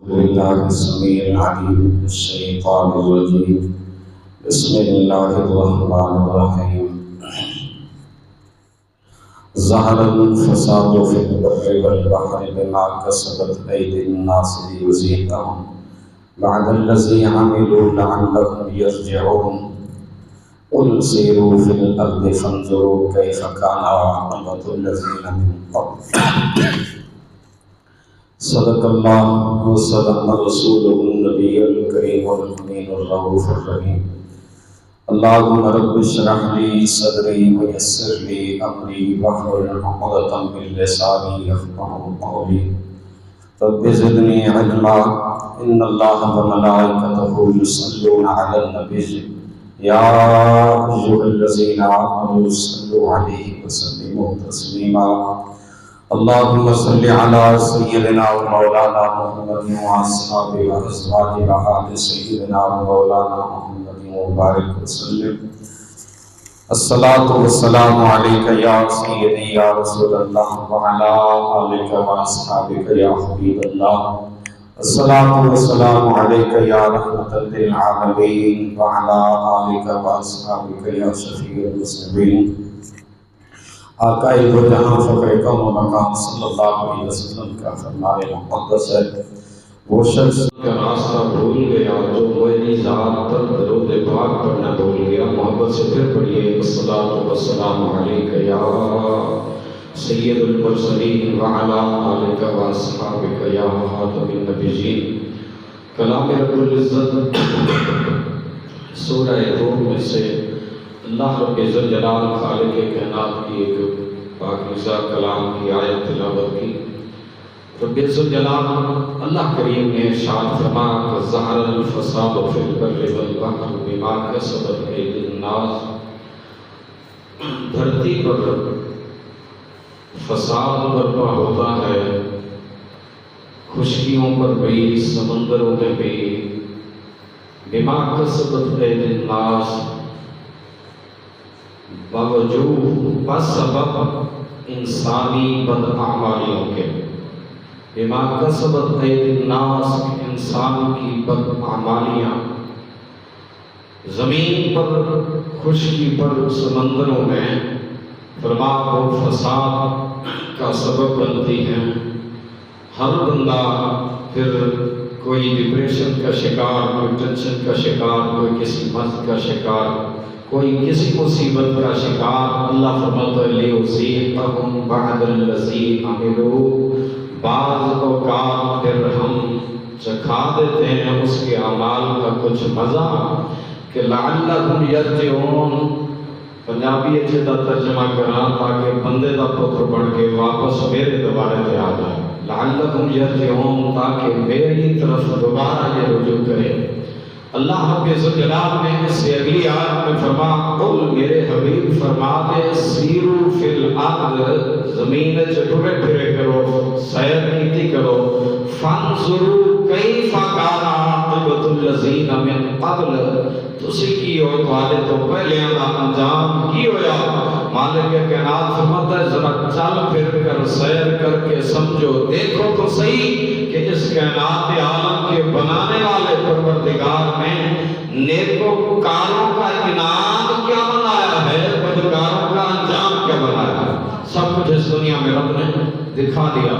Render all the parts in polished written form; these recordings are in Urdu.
بالله السميع العليم من الشيطان الرجيم. بسم الله الرحمن الرحيم. ظهر الفساد في البر والبحر بما كسبت أيدي الناس ليذيقهم بعد الذي عملوا لعلهم يرجعون. قل سيروا في الأرض فانظروا كيف كان عاقبة الذين من قبل. صدق اللہ وصدق رسوله النبی الکریم الامین الرؤوف الرحیم. اللہم رب اشرح لی صدری ویسر لی امری واحلل عقدۃ من لسانی یفقهوا قولی. رب زدنی علما. ان اللہ وملائکتہ یصلون علی النبی یا ایھا الذین آمنوا صلوا علیہ وسلموا تسلیما. اللهم صل على سيدنا ومولانا محمد وأصحابه وأزواجه وآل سيدنا ومولانا محمد وبارك وسلم. الصلاة والسلام عليك يا سيدي يا رسول الله وعلى آلك وأصحابك يا حبيب الله. الصلاة والسلام عليك يا رحمة للعالمين وعلى آلك وأصحابك يا شفيع المذنبين. آقا دو جہاں فخر کون و مقام صلی اللہ علیہ وسلم کا فرمان مقدس ہے، وہ شخص کا راستہ بھول گیا جو میری ذات پر درود پاک پڑھنا بھول گیا. محبت سے پھر پڑھیے الصلاۃ والسلام علیک یا سید المرسلین وعلی آلک واصحابک یا خاتم النبیین. کلام رب العزت سورہ روم میں سے اللہ رب ذوالجلال خالق کائنات کی ایک پاکیزہ کلام کی آیت تلاوت کی. رب ذوالجلال اللہ کریم نے ارشاد فرمایا کہ ظہر الفساد فی البر والبحر بما کسبت ایدی الناس. دھرتی پر فساد برپا ہوتا ہے، خشکیوں پر بھی، سمندروں میں بھی. بما کسبت ایدی الناس باوجود بسبب انسانی بدعمالیوں کے. بما کسبت ایدی الناس، انسان کی بدعمالیاں زمین پر، خشکی پر، سمندروں میں فرمایا وہ فساد کا سبب بنتی ہیں. ہر بندہ پھر کوئی ڈپریشن کا شکار، کوئی ٹینشن کا شکار، کوئی کسی مرض کا شکار، کوئی کسی مصیبت کا شکار. اللہ فرماتا ہے لیذیقہم بعد الذی عملوا. بعض اوقات پھر ہم چکھا دیتے ہیں اس کے اعمال کا کچھ مزہ کہ لعلہم یرجعون. پنجابی اچھے دا ترجمہ کرنا تاکہ بندے دا پتر بڑھ کے واپس میرے دوبارے پہ آ جائے. لعلہم یرجعون، تاکہ میری طرف دوبارہ یہ رجوع کرے. اللہ رب ذوالجلال نے اس سے اگلی آیت میں فرمایا قل میرے حبیب فرما دے سیرو فی الارض، زمین چٹورے پھرے کرو، سیر کیتی کرو. فانظروا کیف کان عاقبۃ الذین من قبل، تسی کی ہو تھوڑے تو پہلے دا انجام کی ہویا. مالک کائنات فرماتا ہے ذرا چل پھر کر سیر کر کے سمجھو، دیکھو تو صحیح کہ اس کائنات عالم کے بنانے والے پروردگار نے نیکوکاروں کا انعام کیا بنایا ہے، بدکاروں کا انجام کیا بنایا ہے. سب کچھ اس دنیا میں رب نے دکھا دیا.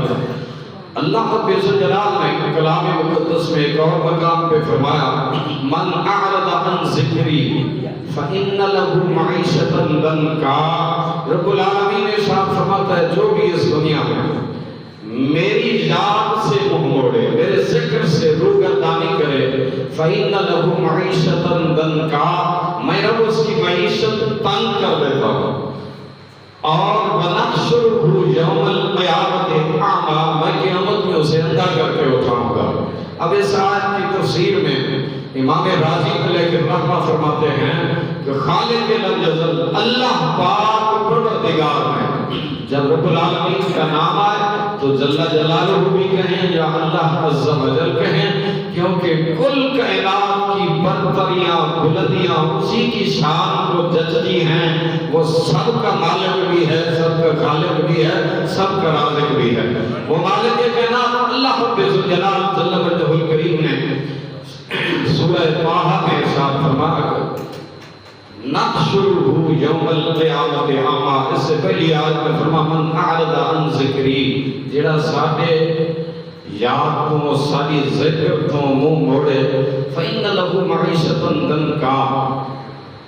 اللہ رب ذوالجلال نے کلام مقدس میں ایک اور مقام پہ فرمایا من اعرض عن ذکری فإن له معیشۃ ضنکا. رب العالمین نے ارشاد فرماتا ہے جو بھی اس دنیا میں میری یاد سے منہ موڑے، میرے ذکر سے روگردانی کرے، فإن له معیشۃ ضنکا، میں رب اس کی معیشت تنگ کر دیتا ہوں. اور وَنَحْشُرُهُ يَوْمَ الْقِيَامَةِ أَعْمَى، میں قیامت میں اسے اندھا کر کے اٹھاؤں گا. اب اس آیت کی تفسیر میں امام راضی علیہ الرحمہ فرماتے ہیں کہ خالق لم یزل، اللہ پاک پروردگار ہے. جب رب العالمین کا نام آئے تو جل جلالہ بھی کہیں یا اللہ عز و جل کہیں، کیونکہ کل کائنات کی برتریاں بلندیاں اسی کی شان کو جچتی ہیں. وہ سب کا مالک بھی ہے، سب کا خالق بھی ہے، سب کا رازق بھی ہے. وہ مالک کائنات اللہ رب ذوالجلال جل وجہ سورہ طٰہٰ میں ارشاد فرمایا نحشرہ یوم القیامت اعمیٰ، اس سے پہلی آیت میں فرمایا من اعرض عن ذکری، جڑا ساڈے یاد تو ساری ذکر تو منہ موڑے فإن لہ معیشۃ ضنکا،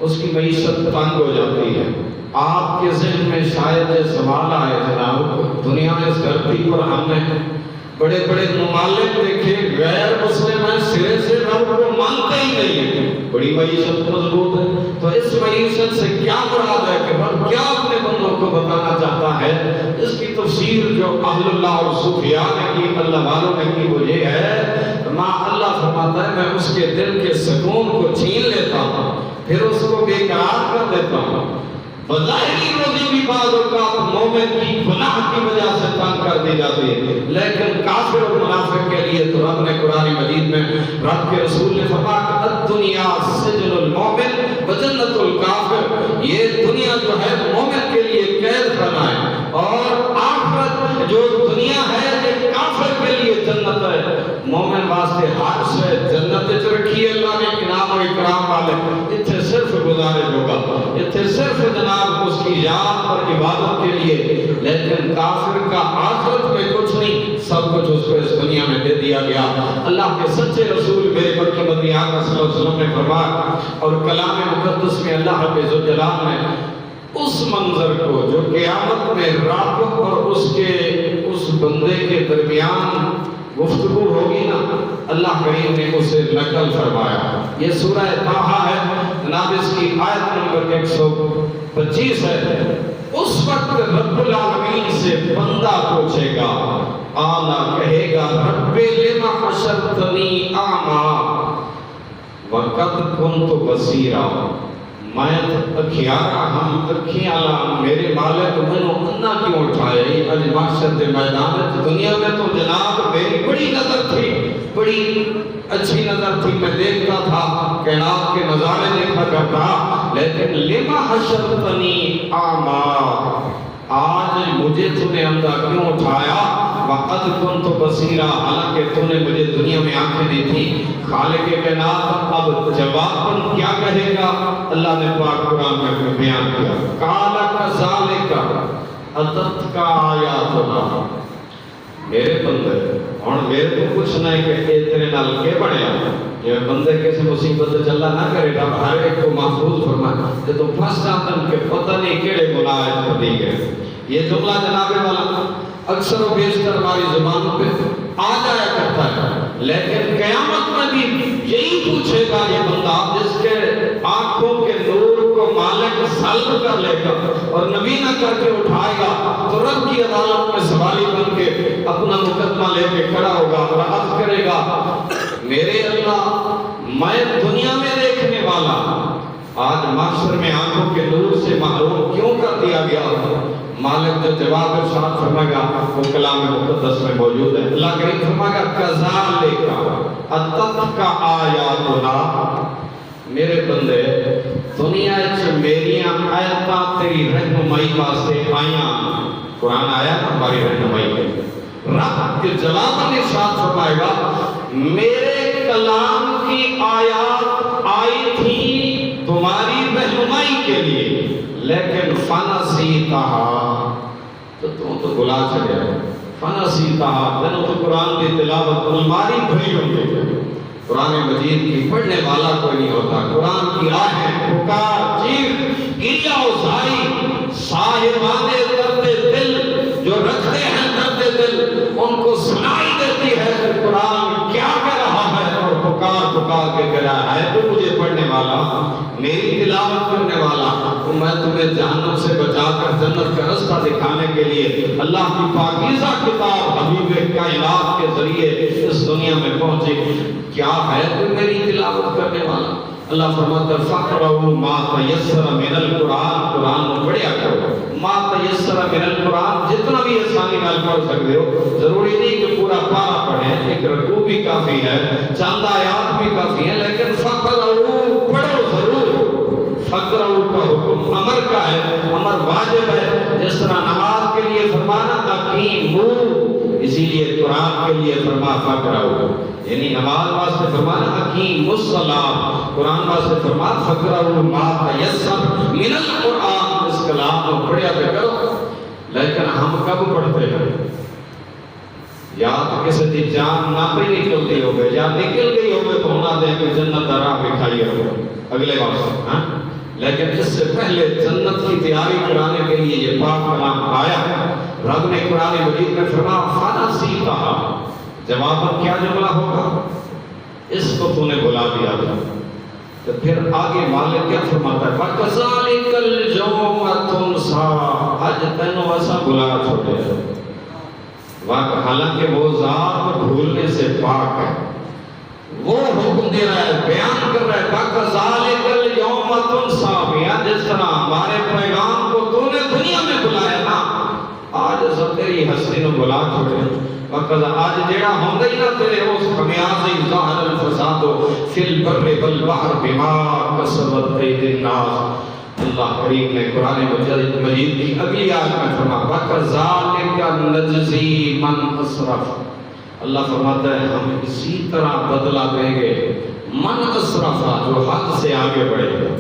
اس کی معیشت تنگ ہو جاتی ہے۔ آپ کے ذہن میں شاید یہ سوال آئے جناب، دنیا میں اس دھرتی پر ہم نے بڑے بڑے ممالک دیکھے غیر مسلم ہیں، سرے سے رب کو مانتے ہی نہیں ہیں، بڑی معیشت مضبوط ہے، تو اس معیشت سے کیا مراد ہے کہ رب کیا اپنے بندوں کو بتانا چاہتا ہے؟ اس کی تفسیر جو اہل اللہ اور صوفیاء نے کی، اللہ والوں نے کی، وہ یہ ہے ماں اللہ فرماتا ہے میں اس کے دل کے سکون کو چھین لیتا ہوں، پھر اس کو بے قرار کر دیتا ہوں۔ بظاہری روزی بھی بعض اوقات مومن کی گناہ کی وجہ سے تنگ کر دی جاتی ہے، لیکن کافر اور منافق کے لیے تو رب نے قرآن مجید میں، رب کے رسول نے فرمایا الدنیا سجن المومن وجنت الکافر، یہ دنیا جو ہے مومن کے لیے قید خانہ ہے، اور آخرت جو دنیا ہے یہ کافر کے لیے جنت ہے۔ مومن واسطے ہر شے جنت وچ رکھی ہے اللہ نے انعام و اکرام والے، اتنے صرف گزارش ہوگا، اتنے صرف جناب اس کی یاد اور عبادت کے لیے، لیکن کافر کا آخرت میں کچھ نہیں، سب کچھ اس کو اس دنیا میں دے دیا گیا۔ اللہ کے سچے رسول میرے مکی مدنی آقا صلی اللہ علیہ وسلم نے فرمایا، اور کلام مقدس میں اللہ رب ذوالجلال نے اس منظر کو جو قیامت میں رب اور اس بندے کے درمیان گفتگو ہوگی نا، اللہ کریم نے اسے نقل فرمایا۔ یہ سورہ طٰہٰ ہے جناب، اس کی آیت نمبر 125 ہے۔ اس وقت رب العالمین سے بندہ پوچھے گا، آلہ کہے گا رب لم حشرتنی اعمیٰ وقد کنت بصیرا، میں اکھیارا ہم اکھیاں لا میرے مالک منو انا کیوں اٹھائے؟ اج محشر دے میدان دنیا میں تو جناب میری بڑی نظر تھی، بڑی اچھی نظر تھی، میں دیکھتا تھا کائنات کے نظارے دیکھا کرتا، لیکن لما حشرتنی اعمیٰ، آج مجھے تو نے اندھا کیوں اٹھایا؟ وقد کنت بصیرا، حالانکہ تو نے مجھے دنیا میں آنکھیں دی تھی۔ خالق کائنات اب جواب کیا کہے گا؟ اللہ نے پاک قرآن میں بیان کیا، قال کذالک اتتک آیاتنا، میرے بندے ہن میرے کو کچھ نہیں کہ تیرے نال کے بنیا، یہ بندے کسی مصیبت چلا نہ کرے گا، ہر ایک کو محفوظ فرمائے کہ تو پھنس جاتا کہ پتہ نہیں کیڑے گناہ پڑی گئے۔ یہ جملہ جناب والا اکثر و بیشتر ہماری زبانوں پہ آ جایا کرتا ہے، لیکن قیامت میں بھی یہی پوچھے گا یہ بندہ جس کے آنکھوں کے نور کو مالک سلب کر لے گا اور نبی نہ کر کے اٹھائے گا، تو رب کی عدالت میں سوالی بن کے اپنا مقدمہ لے کے کھڑا ہوگا اور عرض کرے گا میرے اللہ، میں دنیا میں دیکھنے والا آج محشر میں آنکھوں کے نور سے محروم کیوں کر دیا گیا؟ مالک جو جواب ارشاد فرمائے گا وہ کلام مقدس میں موجود ہے۔ اللہ کریم فرمائے گا کذالک اتتک آیاتنا، میرے بندے دنیا وچ میریاں آیاتاں تیری رہنمائی واسطے آئیاں، قرآن آیا ہماری رہنمائی کے لیے۔ رب کے جواب میں ارشاد فرمائے گا میرے کلام کی آیات آئی تھی تمہاری رہنمائی کے لیے، لیکن فنسیتہا، تو تم تو بھلا چلے، فنسیتہا، جنہوں تو قرآن کی تلاوت الماری بھری ہوئی، قرآن مجید کی پڑھنے والا کوئی نہیں ہوتا، قرآن کی آہیں پکار چیخ گریا و زاری صاحبان درد دل جو رکھتے ہیں درد دل ان کو سنائی دیتی ہے کہ قرآن کیا کہہ رہا ہے، اور پکار پکار کے کہہ رہا ہے تو مجھے پڑھنے والا، میری تلاوت کرنے والا، تو میں تمہیں جہنم سے بچا کر جنت کا رستہ دکھانے کے لیے اللہ کی پاکیزہ کتاب حبیب کائنات کے ذریعے اس دنیا میں پہنچے، کیا ہے تو میری تلاوت کرنے والا؟ اللہ فرماتا ہے فَقْرَؤُوا مَا تَيَسَّرَ مِنَ الْقُرْآنِ، قرآن کو پڑھیا کرو، ما تیسر من القرآن، جتنا بھی آسانی نال پڑھ سکتے ہو، ضروری نہیں کہ پورا پارا پڑھیں، ایک رکوع بھی کافی ہے، چند آیات بھی کافی ہیں، لیکن فَقْرَؤُوا پڑھو ضرور۔ فَقْرَؤُوا کا حکم امر کا ہے، امر واجب ہے، جس طرح نماز کے لیے فرمانا اقیموا، اسی لیے قرآن کے لیے فرما فَقْرَؤُوا۔ یعنی نماز واسطے فرمانا اقیم الصلاۃ، قرآن واسطے فرمانا فقرؤوا ما تیسر من القرآن، اس کلام کو پڑھیا کرو۔ لیکن ہم کب پڑھتے ہیں؟ یا تو کسی دی جان نہ پہ نکلتی ہوگی یا نکل گئی ہوگی تو انہاں دے کہ جنت دا راہ دکھائی ہوگا اگلے وقت، ہاں؟ لیکن اس سے پہلے جنت کی تیاری کرانے کے لیے یہ پاک کلام آیا ہے۔ رب نے قرآن مجید میں فرمایا فنسیتھا، جواباً کیا جملہ ہوگا؟ اس کو تو نے بلا دیا تھا۔ تو پھر آگے مالک کیا فرماتا ہے؟ فَكَذَلِكَ الْيَوْمَ تُنْسَىٰ، آج تینوں ایسا بلا چھوڑے ہیں۔ حالانکہ وہ ذات بھولنے سے پاک ہے، وہ حکم دے رہا ہے، بیان کر رہا ہے فَكَذَلِكَ الْيَوْمَ تُنْسَىٰ، جس طرح ہمارے پیغام کو تو نے دنیا میں بلایا نا، آج سب تیری ہستی نو بلا چھوڑے۔ وقت آج جیڑا ہوندہ ہی نا تیرے اس خمیازی ظاہر الفساد فی البر والبحر بما کسبت ایدی الناس۔ اللہ کریم نے قرآن مجید کی اگلی آیت میں فرمایا وَكَذَلِكَ نَجْزِي مَنْ أَسْرَفَ، اللہ فرماتا ہے ہم اسی طرح بدلہ دیں گے من اسرف، جو حد سے آگے بڑھے گا،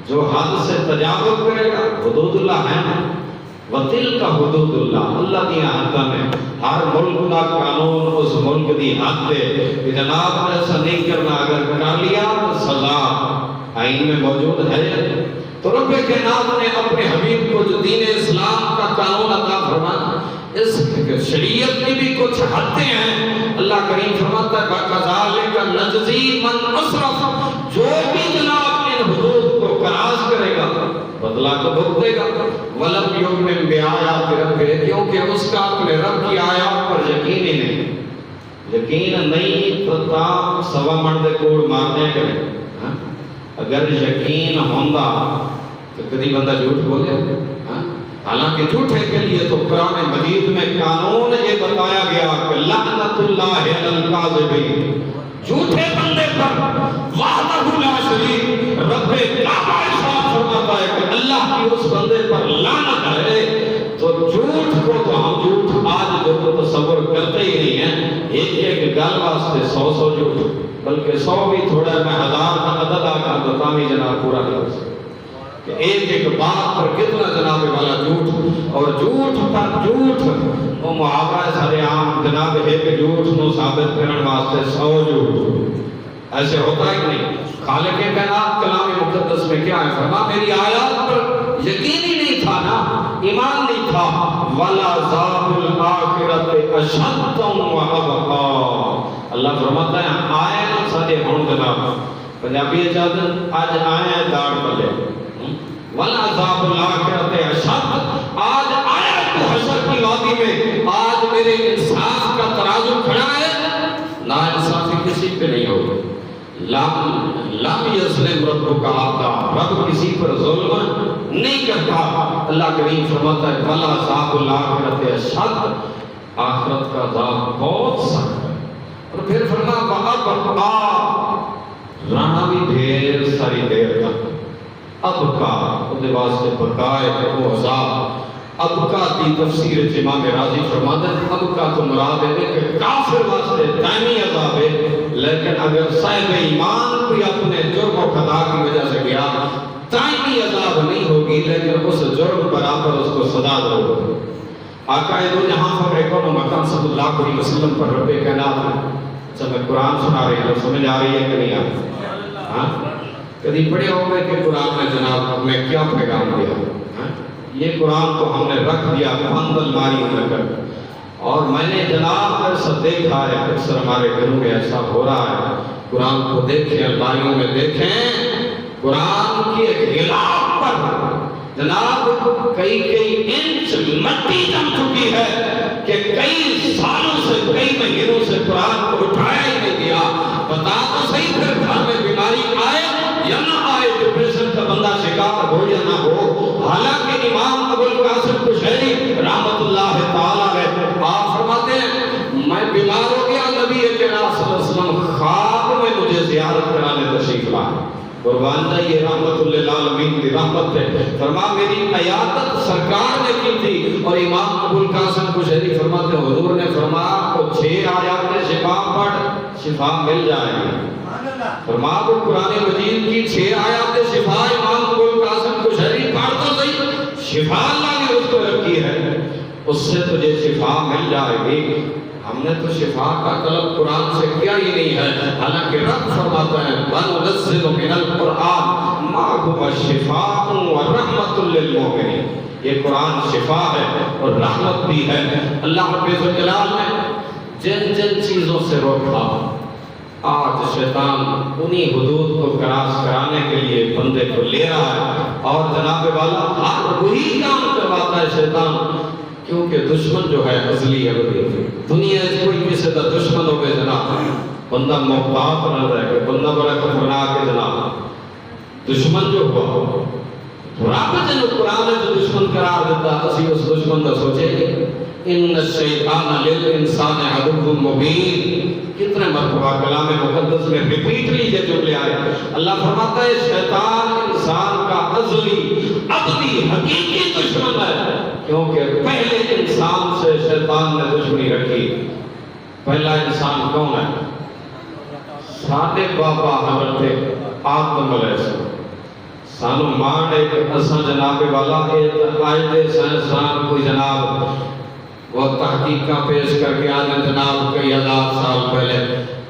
جو حد سے تجاوز کرے گا۔ حدود اللہ ہے نا، وَتِلْكَ حُدُودُ اللَّهِ، اللہ کی حداں میں ہر ملک کا قانون اس ملک دی حد دے کہ جناب ایسا نہیں کرنا، اگر کر لیا تو سزا آئین میں موجود ہے۔ تو رب کائنات نے اپنے حبیب کو جو دین اسلام کا قانون عطا فرمایا، اس شریعت کی بھی کچھ حدیں ہیں۔ اللہ کریم فرماتا ہے وَكَذَلِكَ نَجْزِي مَنْ أَسْرَفَ، جو بھی جناب ان حدود کو کراس کرے گا بدلہ کو بھگتے گا۔ وَلَمْ يُؤْمِنْ بِآيَاتِ رَبِّهِ، کیونکہ اس کا اپنے رب کی آیات پر یقین ہی نہیں، یقین نہیں تو تاپ سوا مرد کوڑ مارنے کریں۔ اگر یقین ہوندہ تو کدی بندہ جھوٹ بولے، حالانکہ جھوٹے کے لیے تو قرآن مجید میں قانون یہ بتایا گیا کہ لعنت اللہ علی الکاذبین، جھوٹے بندے پر وحدہ لا شریک رب کعبہ ارشاد فرماتا ہے کہ اللہ کی اس بندے پر لعنت ہے۔ تو جھوٹ کو تو ہم جھوٹ آج جو تصور کرتے ہی نہیں ہیں، ایک ایک گل واسطے 100 جھوٹ، بلکہ 100 بھی تھوڑا میں 1000 کا عدد آکا تو تامی جناب پورا کر سکتے کہ ایک ایک بات پر کتنا جناب والا جھوٹ، اور جھوٹ پر جھوٹ وہ محاورہ سارے عام جناب ایک جھوٹ نو ثابت کرنے واسطے 100 جھوٹ، ایسے ہوتا ہے کہ نہیں؟ خالق کائنات کلام مقدس میں کیا ہے فرما میری آیات پر یقین ہی نہیں تھا نا، ایمان نہیں تھا، وَلَعَذَابُ الْآخِرَةِ أَشَدُّ وَأَبْقَىٰ، اللہ فرماتا ہے آئے نا سارے ہون جناب پنجابی اجازت آج آئے ہیں داڑ پلے، وَلَعَذَابُ الْآخِرَةِ أَشَدُّ، آج آیا تو حشر کی وادی میں، آج میرے انصاف کا ترازو کھڑا ہے، نا انصافی کسی پہ نہیں ہوگی۔ لم یظلم ربک احدا، رب کسی پر ظلم نہیں کرتا۔ اللہ کریم فرماتا ہے وَلَعَذَابُ الْآخِرَةِ أَشَدُّ، آخرت کا عذاب بہت سخت ہے۔ اور پھر فرمایا وَأَبْقَىٰ، رہنا بھی ڈھیر ساری دیر تک، ابقا اندے واسطے بقائے وہ عذاب۔ ابقا کی تفسیر امام راضی فرماتے ہیں ابقا تو مراد ہے کہ کافر واسطے دائمی عذاب ہے، لیکن اگر صاحب ایمان کوئی اپنے جرم و خطا کی وجہ سے گیا دائمی عذاب نہیں ہوگی، لیکن اس جرم برابر اس کو سزا ہوگی۔ آقا دو جہاں فخر کون مکان صلی اللہ علیہ وسلم پر رب کائنات ہے۔ جب میں قرآن سنا رہی ہوں سمجھ آ رہی ہے کہ نہیں آ رہی؟ کدی پڑھے ہوں گے کہ قرآن میں جناب ہمیں کیا پیغام دیا؟ یہ قرآن تو ہم نے رکھ دیا بند الماری میں کر، اور میں نے جناب ایسا دیکھا ہے اکثر ہمارے گھروں میں ایسا ہو رہا ہے، قرآن کو دیکھیں الماریوں میں دیکھیں، قرآن کی ایک غلاف پر جناب کئی انچ مٹی جم چکی ہے کہ کئی سالوں سے کئی مہینوں سے قرآن کو اٹھایا ہی نہیں گیا۔ بتا تو صحیح پھر گھر میں بیماری آئے یا نہ آئے، ڈپریشن کا بندہ شکار ہو یا نہ ہو، حالانکہ امام ابو القاسم قشیری رحمت اللہ تعالیٰ ہے آپ فرماتے ہیں میں بیمار ہو گیا، نبی کریم صلی اللہ علیہ وسلم خواب میں مجھے زیارت کرانے تشریف لائے، قربان جائیے رحمت للعالمین کی رحمت ہے۔ فرما میری عیادت سرکار نے کی تھی، اور امام ابو القاسم قشیری فرماتے ہیں حضور نے فرمایا کو 6 آیات شفا پڑھ شفا مل جائے گی۔ فرمایا کہ قرآن مجید کی 6 آیات شفا امام ابوالقاسم کشری پڑھ تو صحیح، شفا اللہ نے اس کو رکھی ہے، اس سے تجھے شفا مل جائے گی۔ ہم نے تو شفا کا طلب قرآن سے کیا ہی نہیں ہے، حالانکہ رب فرماتا ہے وَنُنَزِّلُ مِنَ الْقُرْآنِ مَا هُوَ شِفَاءٌ وَرَحْمَةٌ لِّلْمُؤْمِنِينَ۔ یہ قرآن شفا ہے اور رحمت بھی ہے۔ اللہ رب الجلال نے جن جن چیزوں سے روکا، آج شیطان انہی حدود کو کراس کرانے کے لیے بندے کو لے رہا ہے، اور جناب والا ہر وہی کام کرواتا ہے شیطان، کیونکہ دشمن جو ہے ازلی ابدی، دنیا سے کوئی کسی کا دشمن ہو گئے جناب، بندہ محتاط نہ رہے کہ بندہ بڑا خطرنا کے جناب دشمن جو ہوا رب جن قرآن جو دشمن قرار دیتا اسی اس دشمن کا سوچے گے۔ ان الشیطان للانسان عدو مبین، کتنے مرتبہ کلام مقدس میں ریپیٹلی یہ جملے آئے۔ اللہ فرماتا ہے شیطان انسان کا ازلی ابدی حقیقی دشمن ہے، کیونکہ پہلے انسان سے شیطان نے دشمنی رکھی۔ پہلا انسان کون ہے؟ ساڈے بابا حضرت آدم علیہ السلام۔ سانو مان ایک اساں جناب والا آج دے سائنسدان کوئی جناب وہ تحقیقاں پیش کر کے آنے جناب کئی ہزار سال پہلے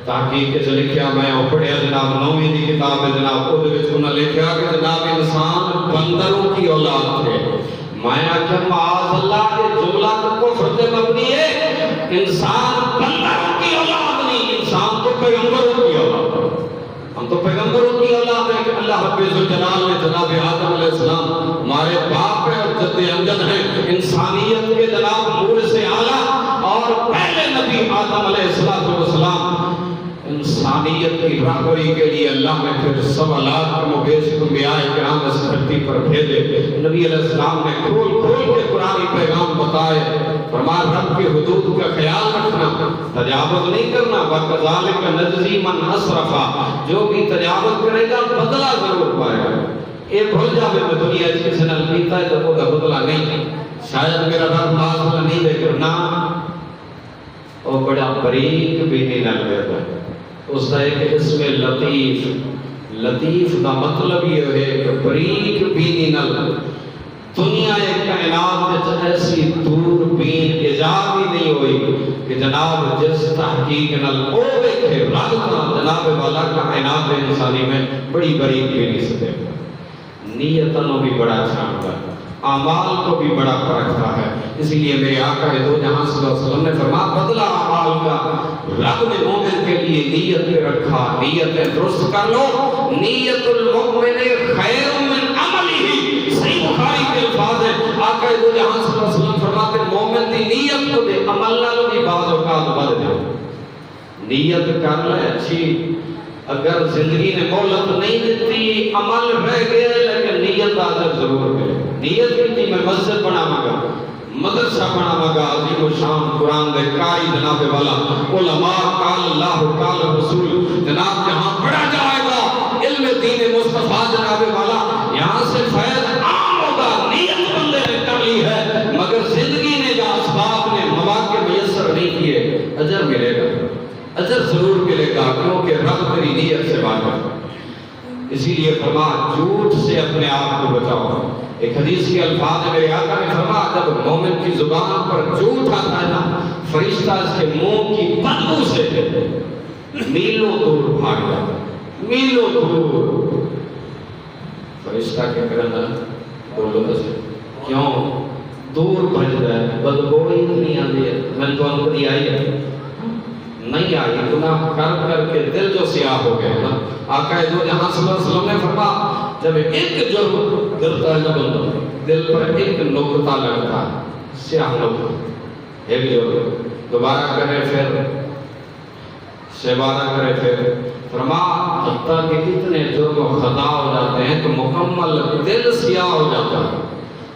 تحقیق سے لکھیا میں پڑھیا جناب 9ویں دی کتاب ہے جناب خود وچ انہاں لکھیا کہ جناب انسان بندروں کی اولاد تھے۔ میں آخیا معاذ اللہ یہ جملہ تو کفر پہ مبنی ہے، انسان بندروں کی اولاد نہیں، انسان تو پیغمبروں کی اولاد ہے۔ ہم تو پیغمبروں کی اولاد ہے کہ اللہ رب الجلال نے جناب آدم علیہ السلام ہمارے باپ ہیں اور جد امجد ہیں، انسانیت کے جناب نور سے اعلیٰ، اور پہلے نبی آدم علیہ السلام انسانیت کی رہبری کے لیے اللہ نے پھر سوالات کے مبیش انبیاء کرام اس دھرتی پر بھیجے۔ نبی علیہ السلام نے کھول کھول کے قرآنی پیغام بتائے، فرمایا رب کی حدود کا خیال رکھنا، تجاوز نہیں کرنا، وَكَذَلِكَ نَجْزِي مَنْ أَسْرَفَ، جو بھی تجاوز کرے گا بدلہ ضرور پائے گا۔ یہ بھول جاوے میں دنیا کسی نے پیتا ہے تو وہ بدلہ نہیں، شاید میرا رب معاذ نہیں دے کرنا، وہ بڑا باریک بھی نہیں لگ دیتا ہے۔ اس کا ایک اسم لطیف، لطیف کا مطلب یہ ہے کہ باریک بینی نل، دنیا کائنات ایسی دور بین ایجاد ہی نہیں ہوئی کہ جناب جس تحقیق نل او دیکھے رب کا جناب والا کائنات انسانی میں بڑی باریک بینی سے دیکھا، نیتوں بھی بڑا چھانتا ہے، اعمال کو بھی بڑا پرکھتا ہے۔ اسی لیے میرے آقا دو جہاں صلی اللہ علیہ وسلم نے فرمایا بدلہ اعمال کا رب نے مومن کے لیے نیت میں رکھا، نیتیں درست کر لو، نیت المؤمن خیر من عملہ، صحیح بخاری کے الفاظ ہیں، آقا دو جہاں صلی اللہ علیہ وسلم فرماتے ہیں مومن دی نیت کو دے عمل نالوں بھی بعض اوقات بد دے، نیت کر لے اچھی، اگر زندگی نے مہلت نہیں دیتی عمل رہ گیا لیکن نیت آجر ضرور ملے۔ نیت کی میں مسجد بناواں گا، مدرسہ بناواں گا، عظیم و شان قرآن دے قاری جناب والا علماء قال اللہ قال رسول جناب جہاں پڑھا جائے گا علم دین مصطفیٰ جناب والا، یہاں سے فیض عام ہوگا، نیت بندے نے کر لی ہے مگر زندگی نے یا اسباب نے مواقع میسر نہیں کیے، اجر ملے گا، اجر ضرور ملے گا، کیونکہ رب تیری نیت سے واقف۔ اسی لیے فرمایا جھوٹ سے اپنے آپ کو بچاؤ۔ ایک حدیث کے الفاظ ہے میرے آقا نے فرمایا جب مومن کی زبان پر جھوٹ آتا ہے نا فرشتہ اس کے منہ کی بدبو سے میلوں دور بھاگ جاتا ہے، میلوں دور۔ فرشتہ کیا کرنا بولو بس کیوں دور بھج رہا ہے، بدبو ہی نہیں آتی ہے، میں تو ان کو نہیں آئی ہے نہیں آئی، گناہ کر کر کے دل جو سیاہ ہو گئے نا۔ آقا دو جہاں صلی اللہ علیہ وسلم نے فرمایا جب ایک جرم کرتا ہے جب دل پر ایک نقطہ لگتا ہے سیاہ نقطہ، ایک جرم دوبارہ کرے پھر سیوارہ کرے پھر فرمایا حتیٰ کہ اتنے جرم و خطا ہو جاتے ہیں تو مکمل دل سیاہ ہو جاتا ہے،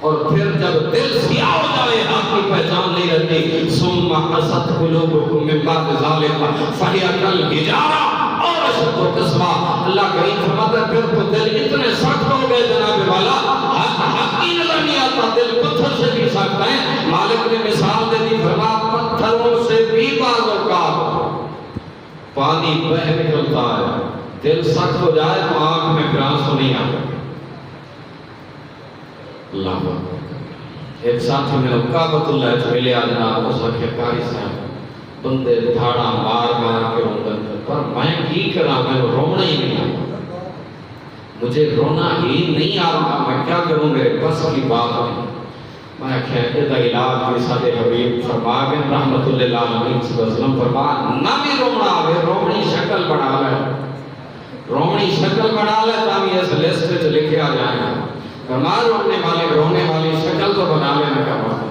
اور پھر جب دل سیاہ ہو جائے آپ کی پہچان نہیں رہتی، ثم قست قلوبکم من بعد ذالک فہی کالحجارہ اور اشد قسوہ۔ اللہ کریم فرماتا ہے پھر تو دل اتنے سخت ہو گئے جناب والا حق کی نظر نہیں آتا، دل پتھر سے بھی سخت ہے۔ مالک نے مثال دے دی فرمایا پتھروں سے بھی بعض اوقات پانی بہ نکلتا ہے، دل سخت ہو جائے تو آنکھ میں پھر آنسو نہیں آتا۔ اللہ اکبر۔ ایک ساتھی میں کعبۃ اللہ چ ملیا جناب، اس وقت قاری صاحب بندے دھاڑا مار مار کے روندن، پر میں کی کرا، میں رونا ہی نہیں آتا، مجھے رونا ہی نہیں آ رہا، میں کیا کروں، میرے بس کی بات نہیں۔ میں کہتے دا علاج بھی سارے حبیب فرما گئے رحمت اللہ علیہ وسلم فرما نہ بھی رونا آوے، رومنی شکل بنا لے، رومنی شکل بنا لے تاکہ اس لسٹ وچ لکھیا جائے، فرما رونے والی شکل تو بنا لینا کا بات۔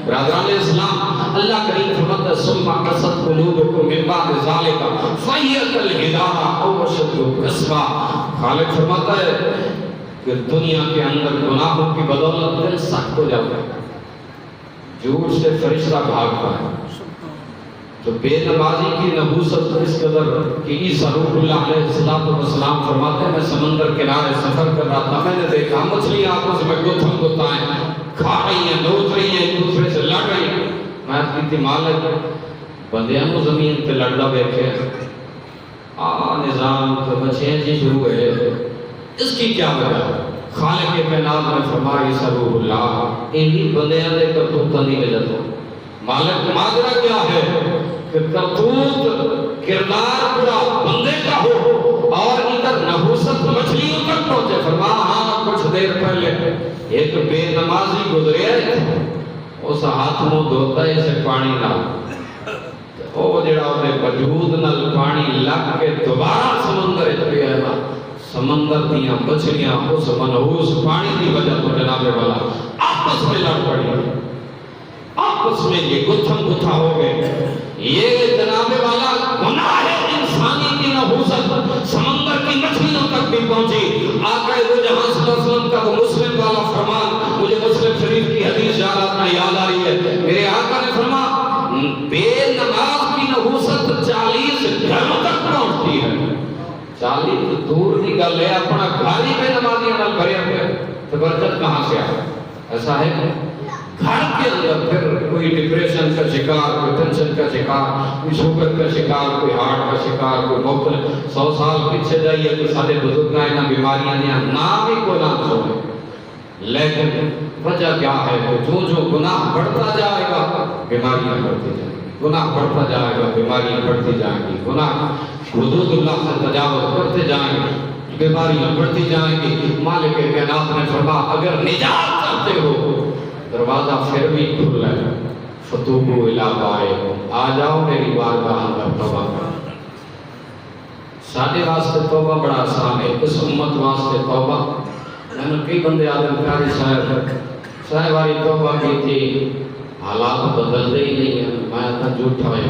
برادران اسلام، اللہ کریم فرماتا ہے ثم قست قلوبکم من بعد ذلک فہی کالحجارہ او اشد قسوہ۔ خالق فرماتا ہے کہ دنیا کے اندر گناہوں کی بدولت دل سخت ہو جاتا ہے، جھوٹ سے فرشتہ بھاگتا ہے، تو بے نمازی کی نحوست اس قدر کہ عیسیٰ روح اللہ علیہ السلام فرماتے ہیں میں سمندر کنارے سفر کر رہا تھا، میں نے دیکھا مچھلیاں آپس میں گتھم گتائیں کھا رہی ہیں، نوچ رہی ہیں، ایک دوسرے سے لڑ رہی ہیں۔ میں کی تھی مالک بندیاں کو زمین پہ لڑنا بیٹھے نظام تو بچے جی شروع ہوئے، اس کی کیا وجہ؟ خالق کائنات نے فرمایا عیسیٰ روح اللہ انہی بندیاں دے کرتوتاں دی وجہ تو مالک ماجرا کیا ہے کہ کرتوت کردار پورا بندے کا ہو اور ادھر نحوست مچھلیوں تک پہنچے۔ فرمایا ہاں کچھ دیر پہلے ایک بے نمازی گزرے اس ہاتھ منہ دھوتا ہے اسے پانی نہ وہ جڑا اسے وجود نال پانی لگ کے دوبارہ سمندر پہ ہے نا، سمندر دیاں مچھلیاں اس منحوس پانی دی وجہ تو جناب والا آپس میں لڑ پڑی، آپس میں یہ گتھم گتھا ہو گئے۔ یہ جناب والا گناہ ہے انسانی کی نحوست سمندر کی مچھلیوں تک بھی پہنچی۔ آقا دو جہاں صلی اللہ علیہ وسلم کا وہ مسلم والا فرمان مجھے مسلم شریف کی حدیث یاد آ رہی ہے، میرے آقا نے فرمایا بے نماز کی نحوست 40 گھروں تک پہنچتی ہے۔ 40 دور کی گل ہے، اپنا گھر ہی بے نمازیاں نال بھرے ہوئے تو برکت کہاں سے آئے؟ ایسا ہے گھر کے اندر پھر کوئی ڈپریشن کا شکار، کوئی ٹینشن کا شکار، کوئی شوگر کا شکار، کوئی ہارٹ کا شکار، کوئی مختلف 100 سال پیچھے جائیے تو سارے بزرگ ہیں نہ بیماریاں نہیں، نام ہی کوئی نام سنے، لیکن وجہ کیا ہے کہ جو گناہ بڑھتا جائے گا بیماریاں بڑھتی جائیں گی، گناہ بڑھتا جائے گا بیماریاں بڑھتی جائیں گی، گناہ حدود اللہ سے تجاوز کرتے جائیں گے بیماریاں بڑھتی جائیں گی۔ مالک کائنات نے فرمایا اگر نجات چاہتے ہو دروازہ پھر بھی کھل ہے، فتوبوا الی بارئکم، آ جاؤ میری بارگاہ اندر توبہ کرو۔ سارے واسطے توبہ بڑا آسان ہے، اس امت واسطے توبہ میں نے کئی بندے آدم پیاری صاحب والی توبہ کی تھی، حالات بدلتے ہی نہیں ہیں، میں اتنا جھوٹا ہے،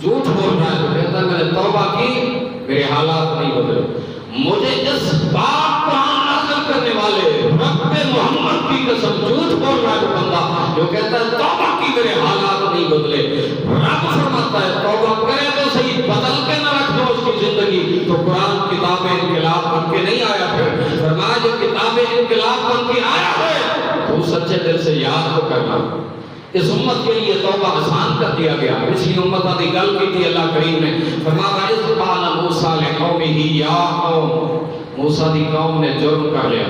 جھوٹ بول رہا ہے تو کہتا ہے میں نے توبہ کی میرے حالات نہیں بدلے۔ مجھے اس پاک قرآن نازل کرنے والے رب محمد کی قسم جھوٹ بول رہا ہے تو بندہ جو کہتا ہے توبہ کی میرے حالات نہیں بدلے۔ رب فرماتا ہے توبہ کرے تو صحیح، بدل کے نہ رکھ دو اس کی زندگی، تو قرآن کتاب انقلاب بن کے نہیں آیا، پھر فرمایا جو کتاب انقلاب بن کے آیا ہے تو سچے دل سے یاد تو کرنا۔ اس امت کے لیے توبہ آسان کر دیا گیا، پچھلی امتاں دی گل کی تھی اللہ کریم نے، فرمایا اذ قال موسیٰ لقومہ یا قوم، موسیٰ دی قوم نے جرم کر لیا،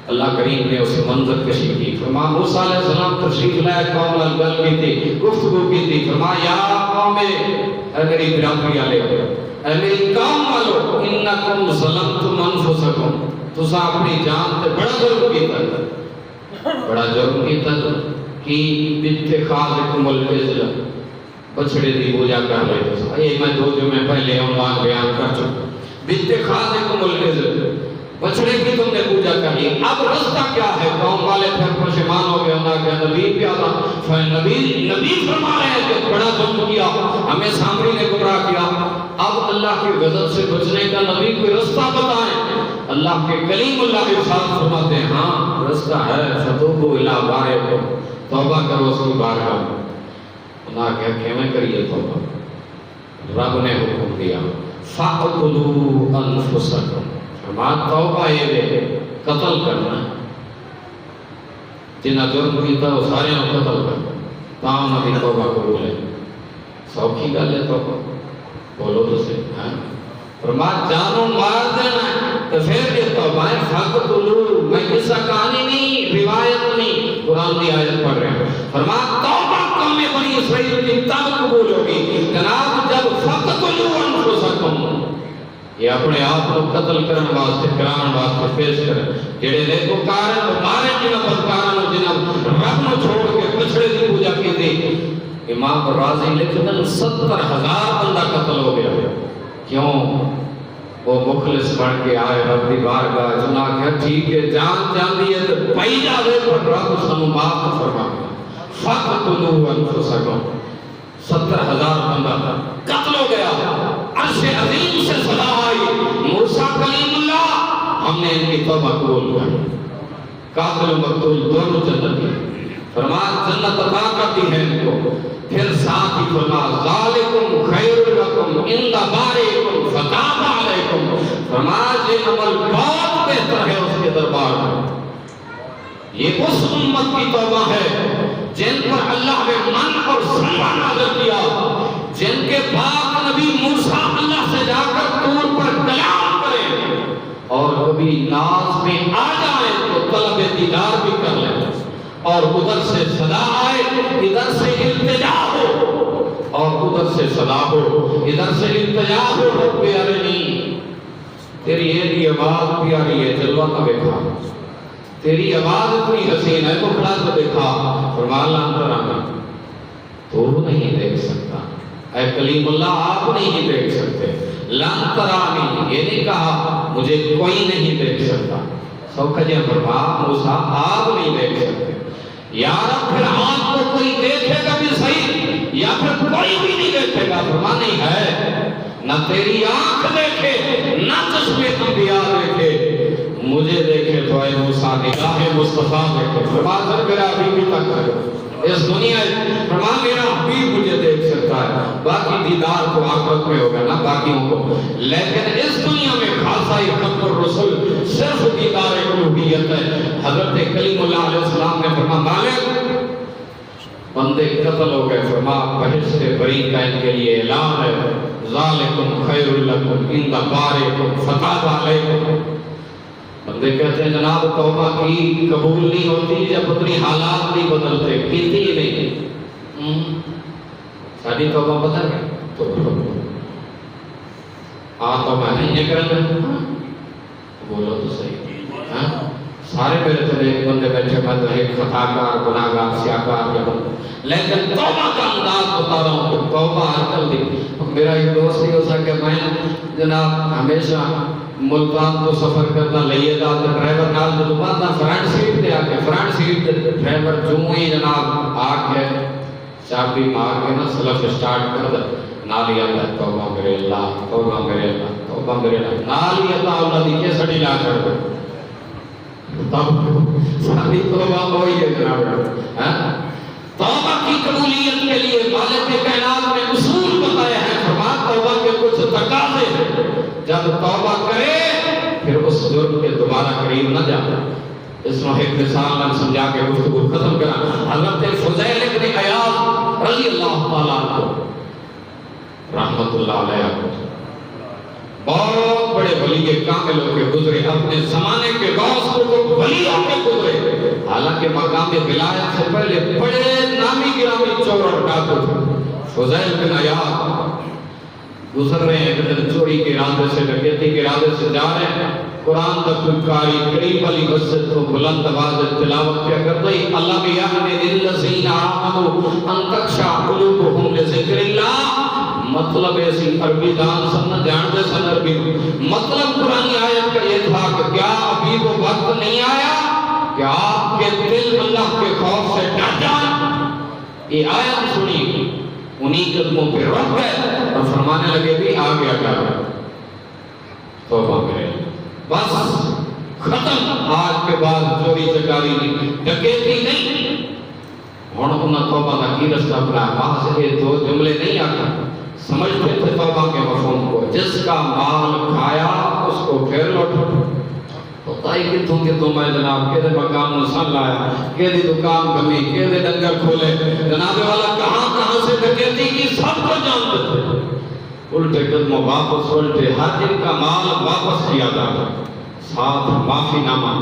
اللہ کریم نے اسے منظر کشی کی، فرمایا موسیٰ علیہ السلام تشریف لائے قوم نال گل کی تھی، گفتگو کی تھی، فرمایا یا قوم اے میری برادری والے، اے میری قوم والو انکم ظلمتم انفسکم، تساں اپنی جان تے بڑا ظلم کیتا، بڑا جرم کیتا کہ اتخاذکم العجل، بچڑے دی پوجا کر رہے تھے، یہ میں 2 جمعے پہلے عنوان بیان کر چکا، اتخاذکم العجل، بچڑے کی تم نے پوجا کر لی۔ اب رستہ کیا ہے؟ قوم والے پھر پشیمان ہو گئے، انہوں نے نبی پیادا، نبی فرما رہے ہیں کہ بڑا ظلم کیا، ہمیں سامری نے گمراہ کیا، اب اللہ کے غضب سے بچنے کا نبی کوئی رستہ بتائیں۔ اللہ کے کلیم اللہ ارشاد فرماتے ہیں ہاں رستہ ہے، فتوبوا الی بارئکم، توبہ کرو اس کی بارگاہ میں۔ اللہ کہا کیویں کریے توبہ؟ رب نے حکم دیا فَاقْتُلُوا أَنفُسَكُمْ، فرمایا توبہ یہ دے قتل کرنا، جنہ جرم کیتا وہ سارے قتل کرنا، تاں نبی توبہ قبول ہے۔ سوکھی گل ہے توبہ؟ بولو تو صحیح. فرمایا جانو مار دینا ہے تو پھر یہ توبہ ہے. فقتلوا، میں قصہ کہانی نہیں، روایت نہیں، قرآن کی آیت پڑھ رہے ہیں. فرمایا توبہ قوم بنی اسرائیل کی تب قبول ہوگی جناب جب فقتلوا انفسکم، یہ اپنے آپ کو قتل کرنے واسطے کران واسطے پیش کریں. جڑے نیکوکار ہیں مارے جنہاں بدکاراں جنہاں رب نو چھوڑ کے بچڑے دی پوجا کی تھی. امام راضی لکھتے ہیں 70,000 بندہ قتل ہو گیا. کیوں؟ وہ مخلص بن کے آئے رب دی بارگاہ چنا کہ ٹھیک ہے جان جاندی ہے تو پئی جاوے پر رب سانو معاف فرما. فقتلوا انفسکم، 70,000 بندہ قتل ہو گیا. عرش عظیم سے صدا آئی، موسیٰ کلیم اللہ، ہم نے ان کی توبہ قبول کر. قاتل و مقتول دونوں جنتی. فرمایا جنت عطا کرتی ہے ان کو. پھر ساتھ ہی فرمایا ذالکم خیر لکم عند بارئکم فتاب علیکم. فرمایا یہ عمل بہت بہتر ہے اس کے دربار میں. یہ اس امت کی توبہ ہے جن پر اللہ نے من اور سلوہ نازل کیا، جن کے پاک نبی موسیٰ اللہ سے جا کر طور پر کلام کریں اور کبھی ناز میں آ جائیں تو طلب دیدار بھی کر لیں، اور ادھر سے صدا آئے ادھر سے التجا ہو، اور ادھر سے صدا ہو ادھر سے التجا ہو. رب ارنی، تیری یہ آواز پیاری ہے، جلوہ کا دیکھا، تیری آواز اتنی حسین ہے، مکھڑا تو دیکھا. فرمایا لن ترانی، تو نہیں دیکھ سکتا. اے کلیم اللہ آپ نہیں دیکھ سکتے. لن ترانی یہ نہیں کہا مجھے کوئی نہیں دیکھ سکتا. سوکھا جی فرمایا موسیٰ آپ نہیں دیکھ سکتے. یا رب پھر آپ کو کوئی دیکھے گا بھی صحیح یا پھر کوئی بھی نہیں دیکھے گا. فرمایا نہیں ہے، نہ تیری آنکھ دیکھے نہ چشم انبیاء دیکھے، مجھے دیکھے تو اے موسیٰ نگاہ مصطفیٰ دیکھے. فرمایا سر میرا حبیب تک ہے اس دنیا. فرمایا میرا حبیب مجھے دیکھ سکتا ہے، باقی دیدار تو آخرت میں ہوگا نا باقیوں کو، لیکن اس دنیا میں خاصہ ختم الرسل صرف دیدار الوہیت ہے. حضرت کلیم اللہ علیہ السلام نے فرمایا مالک بندے قتل ہو گئے. فرمایا بہشت بری کا ان کے لیے اعلان ہے ذالکم خیر لکم عند بارئکم فتاب علیکم. بندے کہتے ہیں جناب توبہ کی قبول نہیں ہوتی جب اپنی حالات نہیں بدلتے. کیتی ہی نہیں ساری توبہ بدل گئی تو توبہ نہیں کریں. بولو تو صحیح. سارے میرے تو ایک بندے بیٹھے بندے ایک خطاکار گناہگار سیاکار کے بندے، لیکن توبہ کا انداز بتا رہا ہوں. توبہ عقل دی. میرا ایک دوست ہی ہو سکے میں جناب ہمیشہ ملتان تو سفر کرنا لئیے دا ڈرائیور نال جو باندھا فرنٹ سیٹ تے آکے فرنٹ سیٹ تے ڈرائیور جوں ہی جناب آکے چابی مار کے نا سلف سٹارٹ کر دے نالی اللہ توبہ میرے اللہ توبہ میرے اللہ توبہ میرے اللہ نالی اللہ دی کے سڑی لا کر دے. ساری توبہ ہوئی ہے جناب. توبہ کی قبولیت کے لیے مالک کائنات نے اصول بتایا ہے. فرمایا توبہ کے کچھ تقاضے ہیں، جب توبہ کرے پھر اس جرم کے دوبارہ قریب نہ جاتا. اس میں ایک مثال میں سمجھا کے گفتگو ختم کرا. حضرت فضیل ابن عیاض رضی اللہ تعالیٰ عنہ رحمت اللہ علیہ بہت بڑے ولی کامل ہو کے گزرے، اپنے زمانے کے غوث کو ولی ہو کے گزرے. حالانکہ مقام ولایت سے پہلے بڑے نامی گرامی چور اور ڈاکو تھے. فضیل بن عیاض گزر رہے ہیں، چوری کے ارادے سے ڈکیتی کے ارادے سے جا رہے ہیں. قرآن تک کاری قریب والی مسجد کو بلند آواز تلاوت کیا کرتے ہی اللہ بیان للذین آمنوا ان تخشع قلوبهم لذکر اللہ. مطلب ایسی عربی دان سن جانتے سن عربی مطلب قرآنی آیت کا یہ تھا کہ کیا ابھی وہ وقت نہیں آیا کہ آپ کے دل اللہ کے خوف سے ڈر جائیں. یہ آیت سنی انہی قدموں پہ رک گئے اور فرمانے لگے بھی آ گیا کیا توبہ کرے بس ختم. آج کے بعد چوری چکاری نہیں ڈکیتی نہیں. ہن انہاں توبہ کا کی رستہ اپنایا. وہاں سے یہ دو جملے نہیں آتا. سمجھتے تھے توبہ کے مفہوم کو. جس کا مال کھایا اس کو پھر لوٹو. ہوتا ہی بھائی کتوں کتوں میں جناب کہ مقام نسل لایا کہ دکان بنی کہ ڈنگر کھولے جناب والا کہاں سے ڈکیتی کی سب کو جانتے تھے. الٹے قدموں واپس الٹے ہر جن کا مال واپس کیا جاتا ساتھ معافی نامہ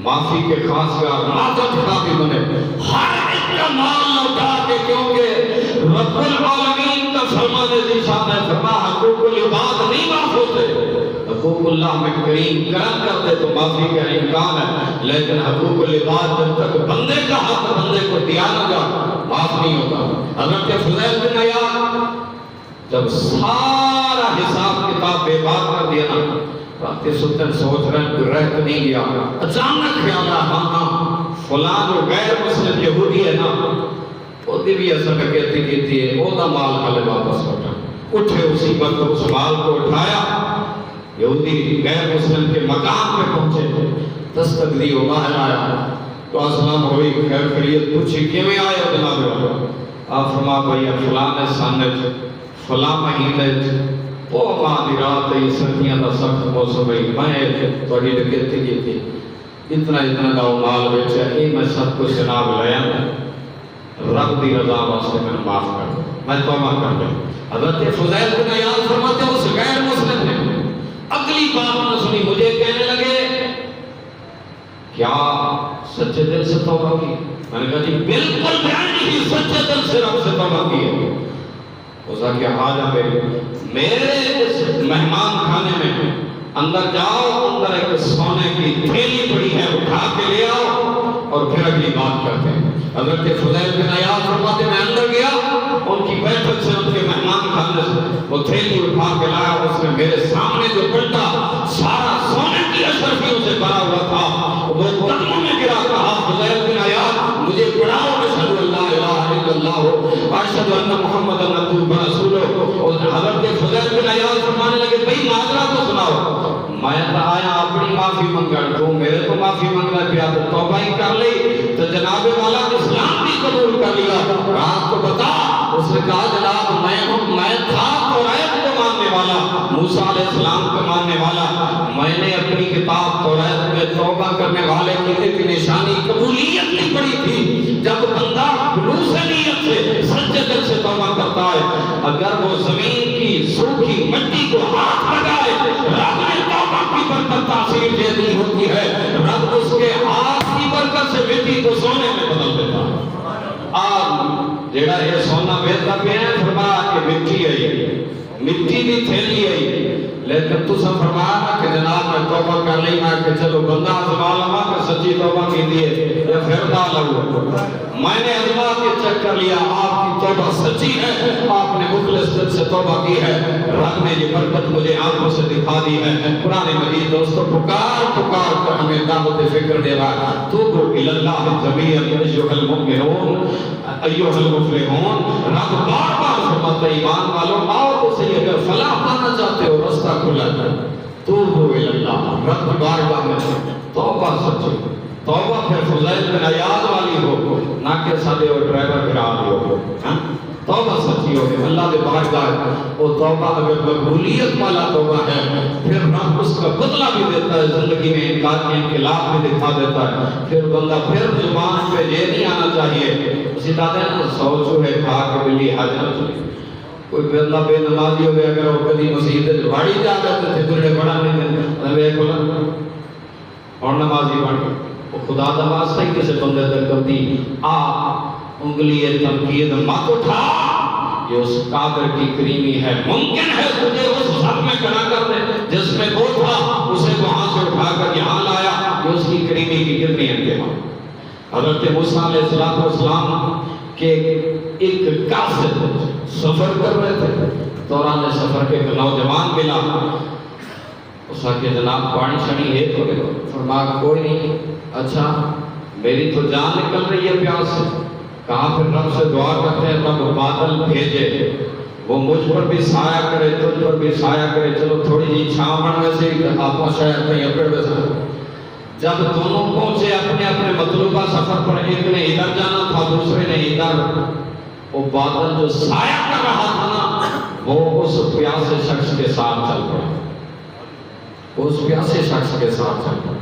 معافی کے خاصگار معذرت کافی بنے ہر ایک کا مال لوٹا کے کیونکہ رب العالمین کا فرمان ذیشان ہے فرما حقوق العباد نہیں معاف ہوتے حقوق اللہ میں کریم کرم کرتے تو معافی کا امکان ہے لیکن حقوق العباد جب تک بندے کا حق بندے کو دیا نہ جا معاف نہیں ہوتا. حضرت فضیل بن عیاض جب سارا حساب کتاب بے بات کر دیا نا رات کے سلطن سوچ رہے ہیں کوئی رہ تو نہیں گیا اچانک خیال آیا ہاں فلاں جو غیر مسلم یہودی ہے نا وہ بھی اثر ڈکیتی کی ہے وہ دا مال ہلے واپس لوٹا اٹھے اسی وقت اس مال کو اٹھایا یہودی غیر مسلم کے مقام پہ پہنچے دستک دی وہ باہر آیا تو السلام ہوئی خیر خیریت پوچھی کیویں آئے ہو جناب والا آپ فرما بھائی فلاں نے سانے فلاں مہینے وہ ماں دی رات ہے سردیاں دا سخت موسم ہے میں تھوڑی ڈکیتی کی تھی اتنا دا مال بیچا یہ میں سب کو جناب لیا رب دی رضا واسطے میں معاف کر دوں میں توبہ کر دوں. حضرت فضیل بن عیاض فرماتے ہیں اس غیر مسلم نے اگلی بات نہ سنی مجھے کہنے لگے کیا سچے دل سے توبہ کی میں نے کہا جی بالکل بیان نہیں سچے دل سے رب سے توبہ کی ہے. اسا کہ حاجہ میرے اس مہمان کھانے میں اندر جاؤ اندر ایک سونے کی تھیلی پڑی ہے اٹھا کے لے آؤ اور پھر اگلی بات کرتے ہیں. حضرت فضیل بن عیاض فرماتے میں اندر گیا ان کی بیٹھک سے ان کے مہمان کھانے سے وہ تھیلی اٹھا کے لایا اس میں میرے سامنے جو پلٹا سارا سونے کی اشرفیوں سے بھرا ہوا تھا وہ قدموں میں گرا کہا فضیل بن عیاض مجھے پڑھاؤ اشہد ان لا الہ الا اللہ واشہد ان محمد عبدہ ورسولہ. اور حضرت فضیل بن عیاض فرمانے لگے بھئی معاملہ تو سناؤ میں تو آیا اپنی معافی منگن تو میرے کو معافی منگنا پیا تو توبہ ہی کر لی تو جناب والا اسلام بھی قبول کر لیا. آپ کو بتا اس نے کہا جناب میں تھا توریت کو ماننے والا موسیٰ علیہ السلام کو ماننے والا میں نے اپنی کتاب توریت میں توبہ کرنے والے کی ایک نشانی قبولیت نہیں پڑی تھی جب بندہ خلوص نیت سے سچے دل سے توبہ کرتا ہے اگر وہ زمین کی سوکھی مٹی کو ہاتھ لگائے رب نے توبہ کی برکت تاثیر دے دی ہوتی ہے رب اس کے ہاتھ کی برکت سے مٹی کو سونے میں بدل دیتا ہے. آپ جیڑا یہ سونا بیچتا پہ ہیں فرمایا کہ مٹی ہے مٹی بھی تھیلی ہے لیکن تو سب فرمایا کہ جناب میں توبہ کر لی میں کہ چلو بندہ ازما لما کہ سچی توبہ کی دیئے یا پھر ڈالا ہوا میں نے ازما کے چیک کر لیا آپ کی توبہ سچی ہے آپ نے مخلص دل سے توبہ کی ہے رب نے یہ برکت مجھے آنکھوں سے دکھا دی ہے. قرآن مجید دوستو پکار کر ہمیں دعوت فکر دے رہا ہے توبوا الی اللہ جمیعا ایھا المؤمنون ایھا المفلحون. رب بار بار فرماتا ہے ایمان والوں آؤ تو صحیح اگر فلاح پانا چاہتے ہو رستہ کھلا ہے توبوا الی اللہ رب بار بار میں توبہ سچی توبہ پھر فضیل بن عیاض والی ہو نہ کہ سادے اور ڈرائیور خراب ہو توبہ سچی ہو اللہ دے بارگاہ وہ توبہ اگر مقبولیت والا توبہ ہے پھر رب اس کا بدلہ بھی دیتا ہے زندگی میں انکار کے انقلاب بھی دکھا دیتا ہے پھر بندہ پھر زبان پہ یہ نہیں آنا چاہیے اسی دادا ہے نا سو چوہے کھا کے بلی حاجت کوئی بندہ بے نمازی ہوئے اگر وہ کدی مسجد واڑی جا کرتے تھے بڑے بڑا نہیں دے اور نمازی بن گئے وہ خدا دا واسطہ ہی کسی بندے تک کر دی انگلی تنقید مت اٹھا یہ اس قادر کی کریمی ہے ممکن ہے تجھے اس سب میں کھڑا کر دے جس میں وہ تھا اسے وہاں سے اٹھا کر یہاں لایا کہ اس کی کریمی کی کتنی انتہا. حضرت موسیٰ علیہ السلام کے ایک قاصد سفر کر رہے تھے دوران سفر کے ایک نوجوان ملا اس کہ جناب پانی شانی ہے تو فرمایا کوئی نہیں اچھا میری تو جان نکل رہی ہے پیاس سے کہاں پھر رب سے دعا کرتے ہیں رب بادل بھیجے وہ مجھ پر بھی سایہ کرے تجھ پر بھی سایہ کرے چلو تھوڑی جی چھاؤں بڑھنے سے آپ شاید کہیں اپنے ویسا جب دونوں پہنچے اپنے اپنے مطلوبہ سفر پر ایک نے ادھر جانا تھا دوسرے نے ادھر وہ بادل جو سایہ کر رہا تھا نا وہ اس پیاسے شخص کے ساتھ چل پڑا اس پیاسے شخص کے ساتھ چل پڑا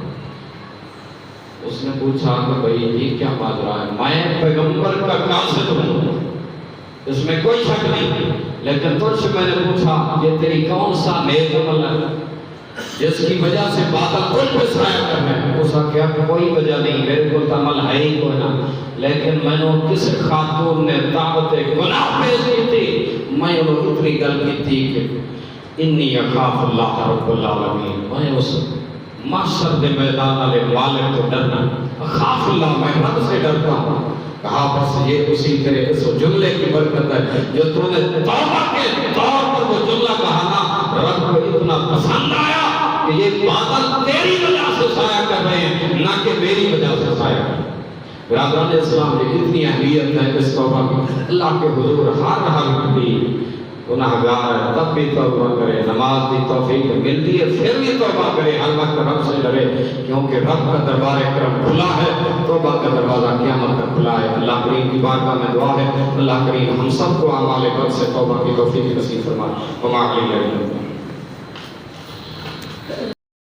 اس نے پوچھا کہ بھئی یہ کیا ماجرا ہے؟ میں پیغمبر کا قاصد ہوں، اس میں کوئی شک نہیں، لیکن تجھ سے میں نے پوچھا یہ تیری کون سا نیک عمل ہے جس کی وجہ سے بادل تجھ پہ سایہ کر رہے ہیں؟ اس کا کیا کوئی وجہ نہیں، میرے کو عمل ہے ہی کوئی نہ، لیکن میں نے کس خاتون نے دعوت گناہ پیش کی تھی، میں انہوں اتنی گل کی تھی کہ انی اخاف اللہ رب العالمین، میں اس محشر دے میدان والے مالک تو ڈرنا، اخاف اللہ، میں رب سے ڈرتا ہوں۔ کہا بس یہ اسی تیرے اس جملے کی برکت ہے جو تو نے توبہ کے طور پر وہ جملہ کہا نا، رب کو اتنا پسند آیا کہ یہ بادل تیری وجہ سے سایہ کر رہے ہیں نہ کہ میری وجہ سے سایہ کر رہے ہیں۔ برادران اسلام کی اتنی اہمیت ہے اس توبہ کی، اللہ کے حضور ہر حال بھی گناہگار ہے تب بھی توبہ کرے، نماز کی توفیق ملتی ہے پھر بھی توبہ کرے، ہر وقت رب سے ڈرے، کیونکہ رب کا دربار کرم کھلا ہے، توبہ کا دروازہ قیامت تک کھلا ہے۔ اللہ کریم کی بارگاہ میں دعا ہے اللہ کریم ہم سب کو اعمال بد سے توبہ کی توفیق نصیب فرمائے۔ وما علینا الا البلاغ۔